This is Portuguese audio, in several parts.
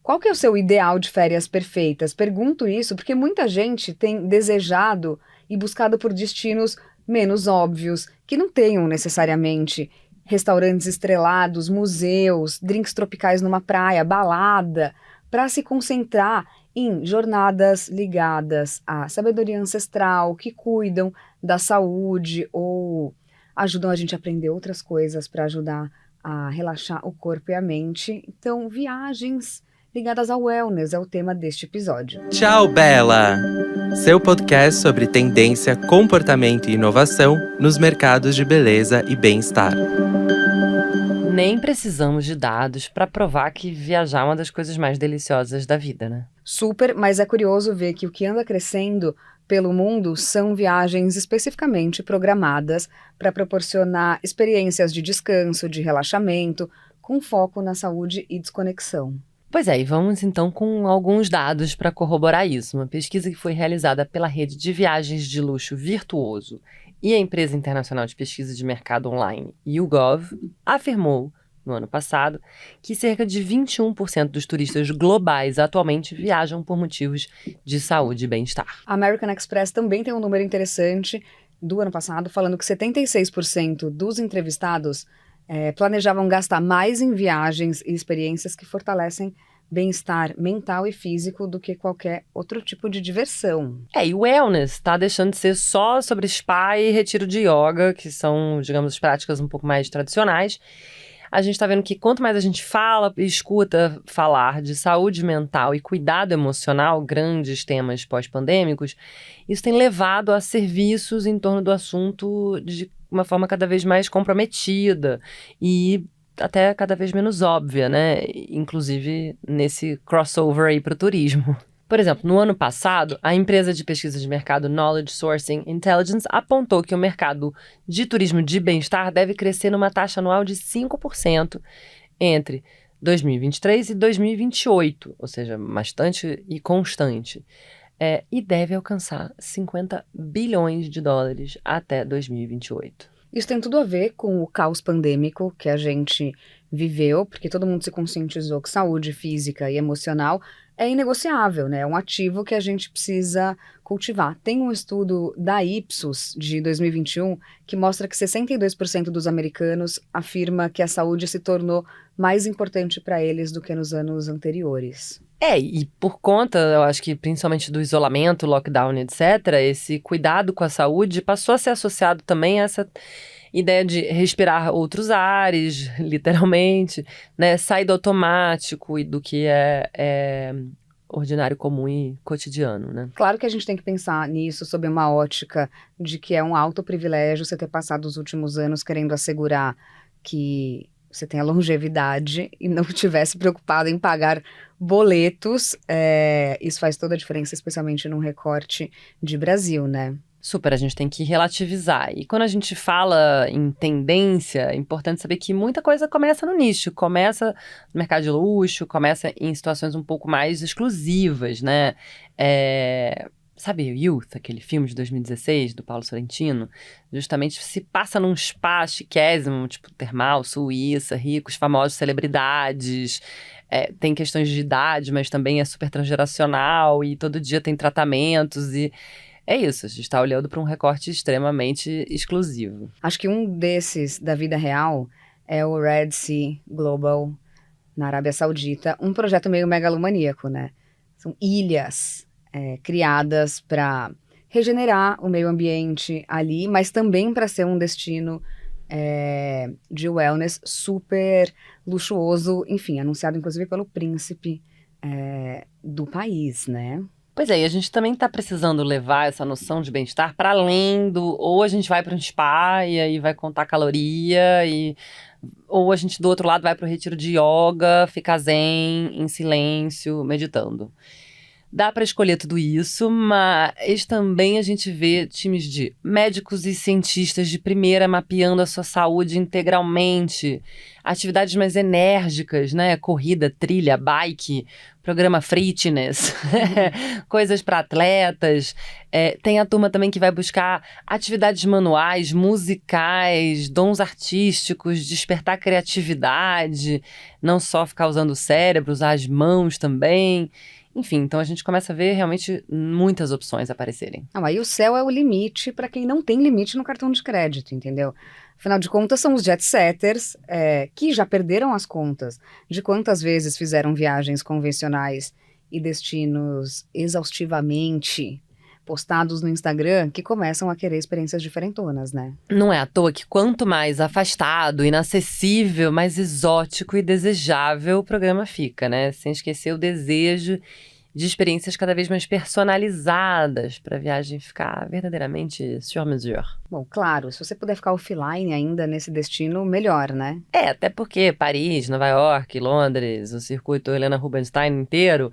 Qual que é o seu ideal de férias perfeitas? Pergunto isso porque muita gente tem desejado e buscado por destinos menos óbvios, que não tenham necessariamente restaurantes estrelados, museus, drinks tropicais numa praia, balada, para se concentrar em jornadas ligadas à sabedoria ancestral, que cuidam da saúde ou ajudam a gente a aprender outras coisas para ajudar a relaxar o corpo e a mente. Então, viagens ligadas ao wellness é o tema deste episódio. Tchau, Bela! Seu podcast sobre tendência, comportamento e inovação nos mercados de beleza e bem-estar. Nem precisamos de dados para provar que viajar é uma das coisas mais deliciosas da vida, né? Super, mas é curioso ver que o que anda crescendo pelo mundo são viagens especificamente programadas para proporcionar experiências de descanso, de relaxamento, com foco na saúde e desconexão. Pois é, e vamos então com alguns dados para corroborar isso. Uma pesquisa que foi realizada pela rede de viagens de luxo Virtuoso e a empresa internacional de pesquisa de mercado online YouGov afirmou, no ano passado, que cerca de 21% dos turistas globais atualmente viajam por motivos de saúde e bem-estar. A American Express também tem um número interessante do ano passado, falando que 76% dos entrevistados planejavam gastar mais em viagens e experiências que fortalecem bem-estar mental e físico do que qualquer outro tipo de diversão. E o wellness está deixando de ser só sobre spa e retiro de yoga, que são, digamos, práticas um pouco mais tradicionais. A gente está vendo que quanto mais a gente fala e escuta falar de saúde mental e cuidado emocional, grandes temas pós-pandêmicos, isso tem levado a serviços em torno do assunto de uma forma cada vez mais comprometida e até cada vez menos óbvia, né? Inclusive nesse crossover aí para o turismo. Por exemplo, no ano passado, a empresa de pesquisa de mercado Knowledge Sourcing Intelligence apontou que o mercado de turismo de bem-estar deve crescer numa taxa anual de 5% entre 2023 e 2028, ou seja, bastante e constante. E deve alcançar 50 bilhões de dólares até 2028. Isso tem tudo a ver com o caos pandêmico que a gente viveu, porque todo mundo se conscientizou que saúde física e emocional é inegociável, né? É um ativo que a gente precisa cultivar. Tem um estudo da Ipsos de 2021 que mostra que 62% dos americanos afirma que a saúde se tornou mais importante para eles do que nos anos anteriores. E por conta, eu acho que principalmente do isolamento, lockdown, etc., esse cuidado com a saúde passou a ser associado também a essa ideia de respirar outros ares, literalmente, né? Sair do automático e do que é ordinário, comum e cotidiano, né? Claro que a gente tem que pensar nisso sob uma ótica de que é um alto privilégio você ter passado os últimos anos querendo assegurar que você tenha longevidade e não estivesse preocupado em pagar boletos. Isso faz toda a diferença, especialmente num recorte de Brasil, né? Super, a gente tem que relativizar. E quando a gente fala em tendência, é importante saber que muita coisa começa no nicho. Começa no mercado de luxo, começa em situações um pouco mais exclusivas, né? Sabe, Youth, aquele filme de 2016, do Paulo Sorrentino? Justamente se passa num spa chiquésimo, tipo termal, Suíça, ricos, famosos, celebridades. Tem questões de idade, mas também é super transgeracional e todo dia tem tratamentos e... É isso, a gente está olhando para um recorte extremamente exclusivo. Acho que um desses da vida real é o Red Sea Global na Arábia Saudita, um projeto meio megalomaníaco, né? São ilhas criadas para regenerar o meio ambiente ali, mas também para ser um destino de wellness super luxuoso, enfim, anunciado inclusive pelo príncipe do país, né? Pois é, e a gente também está precisando levar essa noção de bem-estar para além do... Ou a gente vai para um spa e aí vai contar caloria, ou a gente do outro lado vai para o retiro de yoga, ficar zen, em silêncio, meditando. Dá para escolher tudo isso, mas também a gente vê times de médicos e cientistas de primeira mapeando a sua saúde integralmente, atividades mais enérgicas, né? Corrida, trilha, bike, programa fitness, coisas para atletas. Tem a turma também que vai buscar atividades manuais, musicais, dons artísticos, despertar criatividade, não só ficar usando o cérebro, usar as mãos também. Enfim, então a gente começa a ver realmente muitas opções aparecerem. Aí o céu é o limite para quem não tem limite no cartão de crédito, entendeu? Afinal de contas, são os jet-setters que já perderam as contas de quantas vezes fizeram viagens convencionais e destinos exaustivamente postados no Instagram que começam a querer experiências diferentonas, né? Não é à toa que quanto mais afastado, inacessível, mais exótico e desejável o programa fica, né? Sem esquecer o desejo de experiências cada vez mais personalizadas para a viagem ficar verdadeiramente sur mesure. Bom, claro, se você puder ficar offline ainda nesse destino, melhor, né? Até porque Paris, Nova York, Londres, o circuito Helena Rubinstein inteiro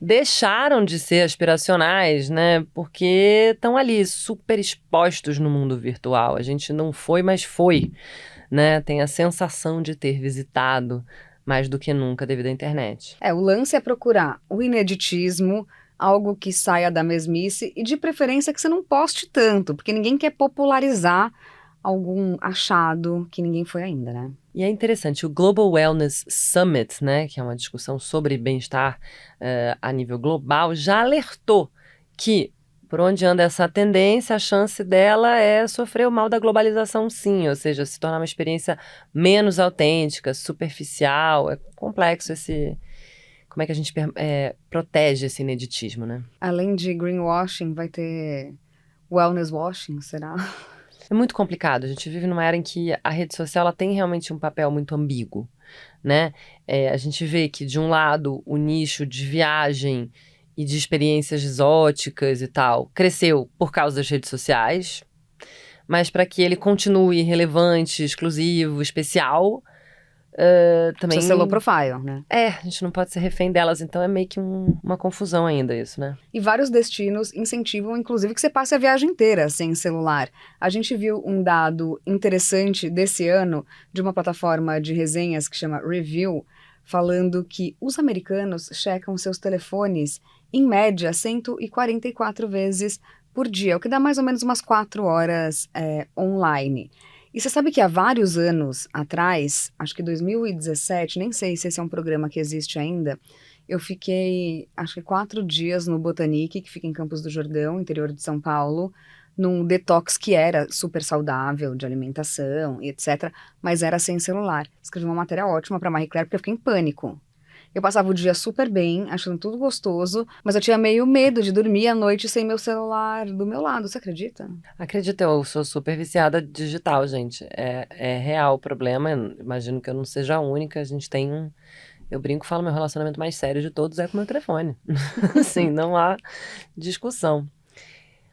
deixaram de ser aspiracionais, né? Porque estão ali super expostos no mundo virtual. A gente não foi, mas foi, né? Tem a sensação de ter visitado mais do que nunca devido à internet. O lance é procurar o ineditismo, algo que saia da mesmice e de preferência que você não poste tanto, porque ninguém quer popularizar algum achado que ninguém foi ainda, né? E é interessante, o Global Wellness Summit, né, que é uma discussão sobre bem-estar a nível global, já alertou que por onde anda essa tendência, a chance dela é sofrer o mal da globalização, sim, ou seja, se tornar uma experiência menos autêntica, superficial. É complexo esse... Como é que a gente protege esse ineditismo, né? Além de greenwashing, vai ter wellness washing, será? É muito complicado. A gente vive numa era em que a rede social ela tem realmente um papel muito ambíguo, né? A gente vê que, de um lado, o nicho de viagem e de experiências exóticas e tal cresceu por causa das redes sociais, mas para que ele continue relevante, exclusivo, especial, também... Precisa ser low profile, né? A gente não pode ser refém delas, então é meio que uma confusão ainda isso, né? E vários destinos incentivam, inclusive, que você passe a viagem inteira sem celular. A gente viu um dado interessante desse ano de uma plataforma de resenhas que chama Review, falando que os americanos checam seus telefones, em média, 144 vezes por dia, o que dá mais ou menos umas 4 horas online. E você sabe que há vários anos atrás, acho que 2017, nem sei se esse é um programa que existe ainda, eu fiquei, acho que 4 dias no Botanique, que fica em Campos do Jordão, interior de São Paulo, num detox que era super saudável, de alimentação e etc., mas era sem celular. Escrevi uma matéria ótima para Marie Claire, porque eu fiquei em pânico. Eu passava o dia super bem, achando tudo gostoso, mas eu tinha meio medo de dormir à noite sem meu celular do meu lado, você acredita? Acredito, eu sou super viciada digital, gente. É real o problema, imagino que eu não seja a única, a gente tem um... Eu brinco, falo, meu relacionamento mais sério de todos é com o meu telefone. Assim, não há discussão.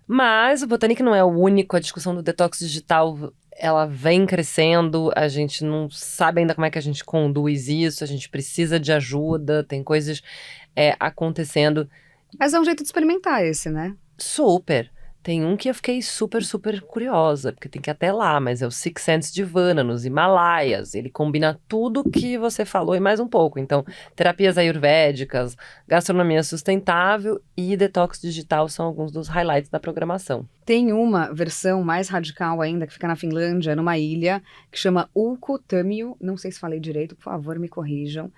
Mas o Botanique não é o único, a discussão do detox digital, ela vem crescendo, a gente não sabe ainda como é que a gente conduz isso, a gente precisa de ajuda, tem coisas acontecendo. Mas é um jeito de experimentar esse, né? Super. Tem um que eu fiquei super, super curiosa, porque tem que ir até lá, mas é o Six Senses de Vana, nos Himalaias. Ele combina tudo que você falou e mais um pouco. Então, terapias ayurvédicas, gastronomia sustentável e detox digital são alguns dos highlights da programação. Tem uma versão mais radical ainda, que fica na Finlândia, numa ilha, que chama Ulkotamio, não sei se falei direito, por favor me corrijam,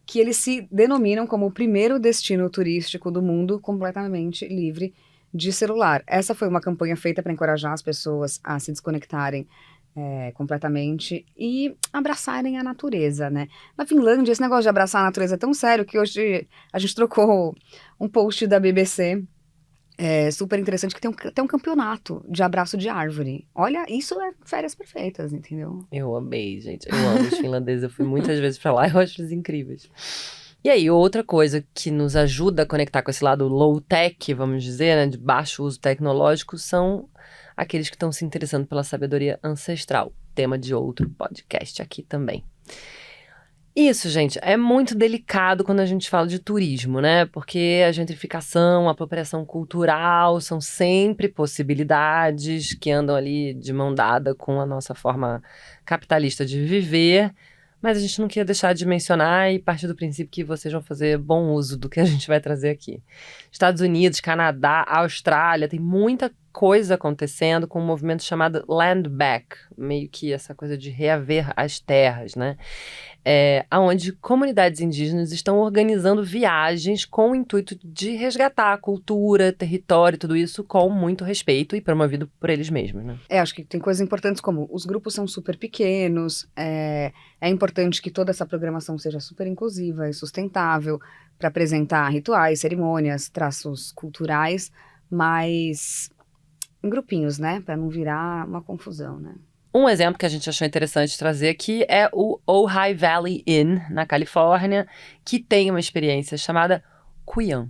que eles se denominam como o primeiro destino turístico do mundo completamente livre de celular. Essa foi uma campanha feita para encorajar as pessoas a se desconectarem completamente e abraçarem a natureza, né? Na Finlândia, esse negócio de abraçar a natureza é tão sério que hoje a gente trocou um post da BBC super interessante, que tem um campeonato de abraço de árvore. Olha, isso é férias perfeitas, entendeu? Eu amei, gente. Eu amo os finlandeses. Eu fui muitas vezes para lá e eu acho eles incríveis. E aí, outra coisa que nos ajuda a conectar com esse lado low-tech, vamos dizer, né, de baixo uso tecnológico, são aqueles que estão se interessando pela sabedoria ancestral. Tema de outro podcast aqui também. Isso, gente, é muito delicado quando a gente fala de turismo, né? Porque a gentrificação, a apropriação cultural são sempre possibilidades que andam ali de mão dada com a nossa forma capitalista de viver. Mas a gente não queria deixar de mencionar e partir do princípio que vocês vão fazer bom uso do que a gente vai trazer aqui. Estados Unidos, Canadá, Austrália, tem muita coisa acontecendo com um movimento chamado Land Back, meio que essa coisa de reaver as terras, né? Onde comunidades indígenas estão organizando viagens com o intuito de resgatar a cultura, território, tudo isso com muito respeito e promovido por eles mesmos, né? Acho que tem coisas importantes como os grupos são super pequenos, é importante que toda essa programação seja super inclusiva e sustentável para apresentar rituais, cerimônias, traços culturais, mas em grupinhos, né? Para não virar uma confusão, né? Um exemplo que a gente achou interessante trazer aqui é o Ojai Valley Inn, na Califórnia, que tem uma experiência chamada Kuyan,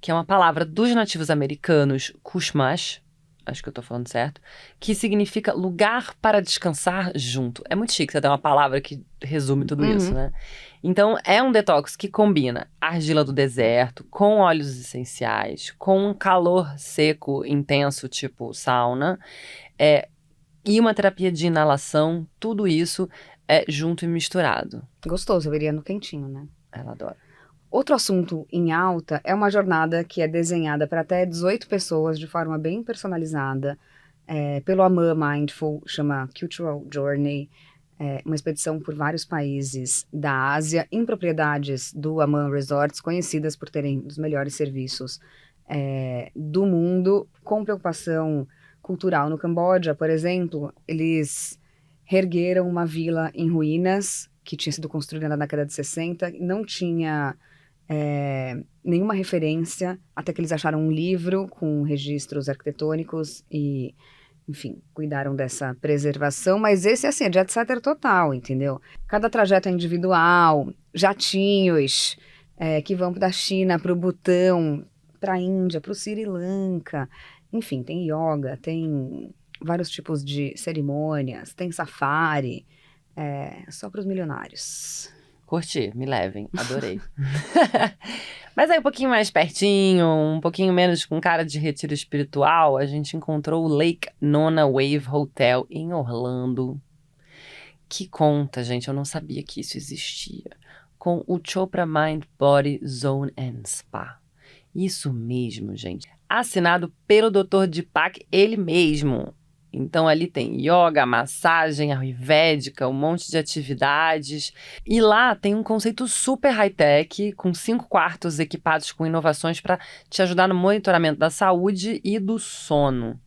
que é uma palavra dos nativos americanos Kushmash, acho que eu tô falando certo, que significa lugar para descansar junto. É muito chique você ter uma palavra que resume tudo isso, né? Então, é um detox que combina argila do deserto com óleos essenciais, com um calor seco intenso, tipo sauna, e uma terapia de inalação, tudo isso junto e misturado. Gostoso, eu iria no quentinho, né? Ela adora. Outro assunto em alta é uma jornada que é desenhada para até 18 pessoas de forma bem personalizada, pelo Aman Mindful, chama Cultural Journey, uma expedição por vários países da Ásia, em propriedades do Aman Resorts, conhecidas por terem os melhores serviços do mundo, com preocupação cultural. No Camboja, por exemplo, eles reergueram uma vila em ruínas que tinha sido construída na década de 60, não tinha nenhuma referência, até que eles acharam um livro com registros arquitetônicos e, enfim, cuidaram dessa preservação, mas esse, assim, é jet setter total, entendeu? Cada trajeto é individual, jatinhos que vão da China para o Butão, para a Índia, para o Sri Lanka, enfim, tem yoga, tem vários tipos de cerimônias, tem safari, só para os milionários. Curti, me levem, adorei. Mas aí um pouquinho mais pertinho, um pouquinho menos com cara de retiro espiritual, a gente encontrou o Lake Nona Wave Hotel em Orlando. Que conta, gente, eu não sabia que isso existia. Com o Chopra Mind Body Zone and Spa. Isso mesmo, gente. Assinado pelo Dr. Deepak, ele mesmo. Então ali tem yoga, massagem ayurvédica, um monte de atividades. E lá tem um conceito super high-tech, com 5 quartos equipados com inovações para te ajudar no monitoramento da saúde e do sono.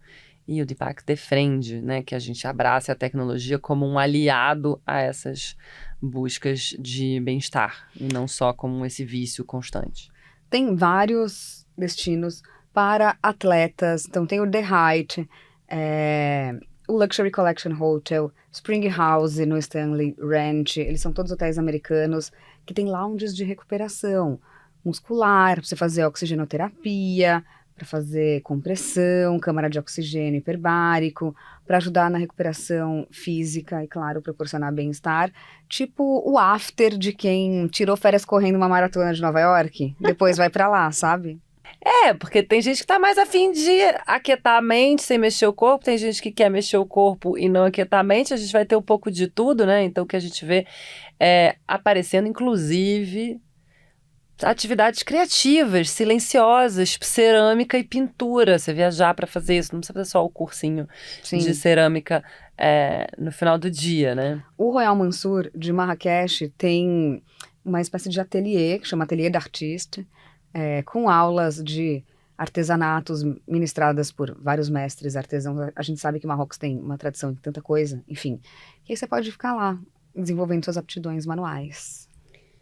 E o Deepak defende, né, que a gente abrace a tecnologia como um aliado a essas buscas de bem-estar, e não só como esse vício constante. Tem vários destinos para atletas, então tem o The Height, o Luxury Collection Hotel, Spring House no Stanley Ranch, eles são todos hotéis americanos que tem lounges de recuperação muscular, para você fazer oxigenoterapia, para fazer compressão, câmara de oxigênio hiperbárico, para ajudar na recuperação física e, claro, proporcionar bem-estar. Tipo o after de quem tirou férias correndo uma maratona de Nova York, depois vai para lá, sabe? Porque tem gente que tá mais afim de aquietar a mente sem mexer o corpo, tem gente que quer mexer o corpo e não aquietar a mente, a gente vai ter um pouco de tudo, né? Então o que a gente vê aparecendo, inclusive, atividades criativas, silenciosas, cerâmica e pintura. Você viajar para fazer isso, não precisa fazer só o cursinho de cerâmica no final do dia, né? O Royal Mansour de Marrakech tem uma espécie de ateliê, que chama Ateliê d'Artiste, com aulas de artesanatos ministradas por vários mestres artesãos. A gente sabe que Marrocos tem uma tradição de tanta coisa, enfim. E aí você pode ficar lá, desenvolvendo suas aptidões manuais.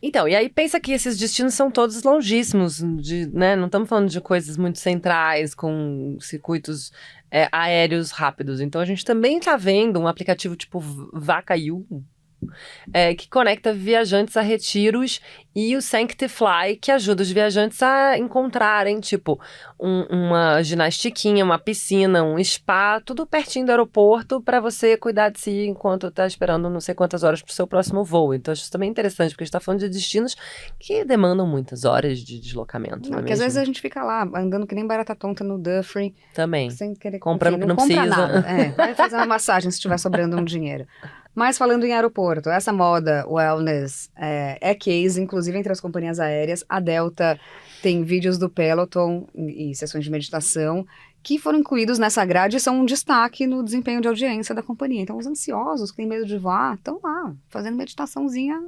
Então, e aí pensa que esses destinos são todos longíssimos, né? Não estamos falando de coisas muito centrais, com circuitos aéreos rápidos. Então, a gente também está vendo um aplicativo tipo Vacaiu, que conecta viajantes a retiros, e o Sanctify, que ajuda os viajantes a encontrarem, tipo, uma ginastiquinha, uma piscina, um spa, tudo pertinho do aeroporto para você cuidar de si enquanto tá esperando não sei quantas horas pro seu próximo voo. Então, acho isso também interessante, porque a gente tá falando de destinos que demandam muitas horas de deslocamento, não é Porque às mesmo? vezes a gente fica lá, andando que nem barata tonta no Dufferin, Também. sem querer, Comprando enfim, que não compra precisa. nada. Vai fazer uma massagem se estiver sobrando um dinheiro. Mas falando em aeroporto, essa moda wellness é case, inclusive entre as companhias aéreas. A Delta tem vídeos do Peloton e sessões de meditação que foram incluídos nessa grade e são um destaque no desempenho de audiência da companhia. Então, os ansiosos que têm medo de voar estão lá, fazendo meditaçãozinha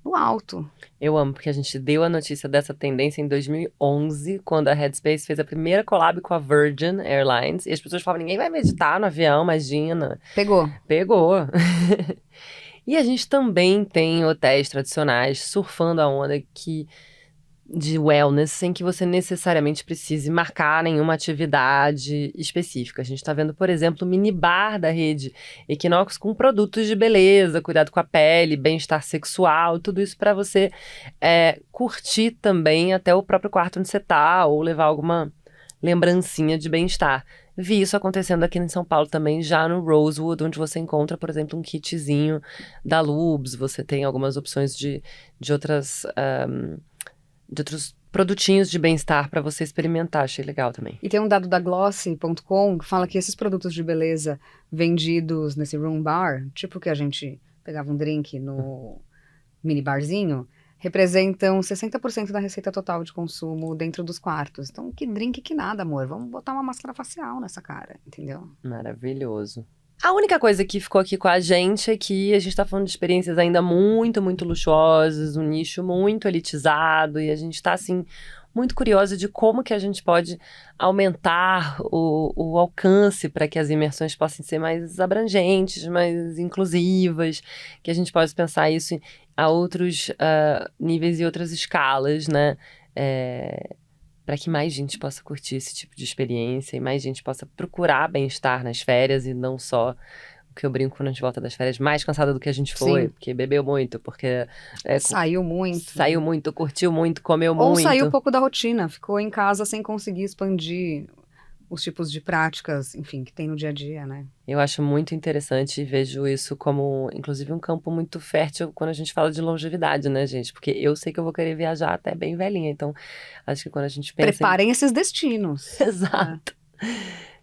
no alto. Eu amo, porque a gente deu a notícia dessa tendência em 2011, quando a Headspace fez a primeira collab com a Virgin Airlines. E as pessoas falavam, ninguém vai meditar no avião, imagina. Pegou. Pegou. E a gente também tem hotéis tradicionais surfando a onda de wellness, sem que você necessariamente precise marcar nenhuma atividade específica. A gente está vendo, por exemplo, o minibar da rede Equinox com produtos de beleza, cuidado com a pele, bem-estar sexual, tudo isso para você curtir também até o próprio quarto onde você está, ou levar alguma lembrancinha de bem-estar. Vi isso acontecendo aqui em São Paulo também, já no Rosewood, onde você encontra, por exemplo, um kitzinho da Lubes, você tem algumas opções de outros produtinhos de bem-estar para você experimentar. Achei legal também. E tem um dado da Glossy.com que fala que esses produtos de beleza vendidos nesse room bar, tipo que a gente pegava um drink no mini barzinho, representam 60% da receita total de consumo dentro dos quartos. Então, que drink que nada, amor. Vamos botar uma máscara facial nessa cara, entendeu? Maravilhoso. A única coisa que ficou aqui com a gente é que a gente tá falando de experiências ainda muito, muito luxuosas, um nicho muito elitizado, e a gente tá, assim, muito curiosa de como que a gente pode aumentar o alcance para que as imersões possam ser mais abrangentes, mais inclusivas, que a gente possa pensar isso a outros níveis e outras escalas, né? Para que mais gente possa curtir esse tipo de experiência e mais gente possa procurar bem-estar nas férias e não só o que eu brinco quando a gente volta das férias mais cansada do que a gente foi, Sim. porque bebeu muito, porque Saiu muito. Curtiu muito, comeu Ou muito. saiu um pouco da rotina, ficou em casa sem conseguir expandir os tipos de práticas, enfim, que tem no dia a dia, né? Eu acho muito interessante e vejo isso como, inclusive, um campo muito fértil quando a gente fala de longevidade, né, gente? Porque eu sei que eu vou querer viajar até bem velhinha, então acho que quando a gente pensa... Preparem esses destinos. Exato.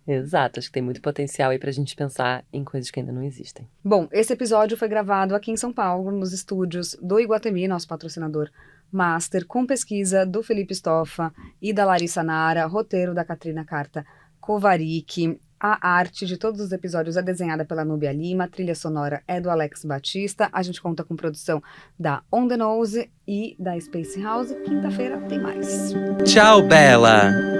Exato, acho que tem muito potencial aí pra gente pensar em coisas que ainda não existem. Bom, esse episódio foi gravado aqui em São Paulo, nos estúdios do Iguatemi, nosso patrocinador master, com pesquisa do Felipe Stoffa e da Larissa Nara, roteiro da Catrina Carta Kovarik. A arte de todos os episódios é desenhada pela Núbia Lima, a trilha sonora é do Alex Batista, a gente conta com produção da On The Nose e da Space House. Quinta-feira tem mais. Tchau, Bela!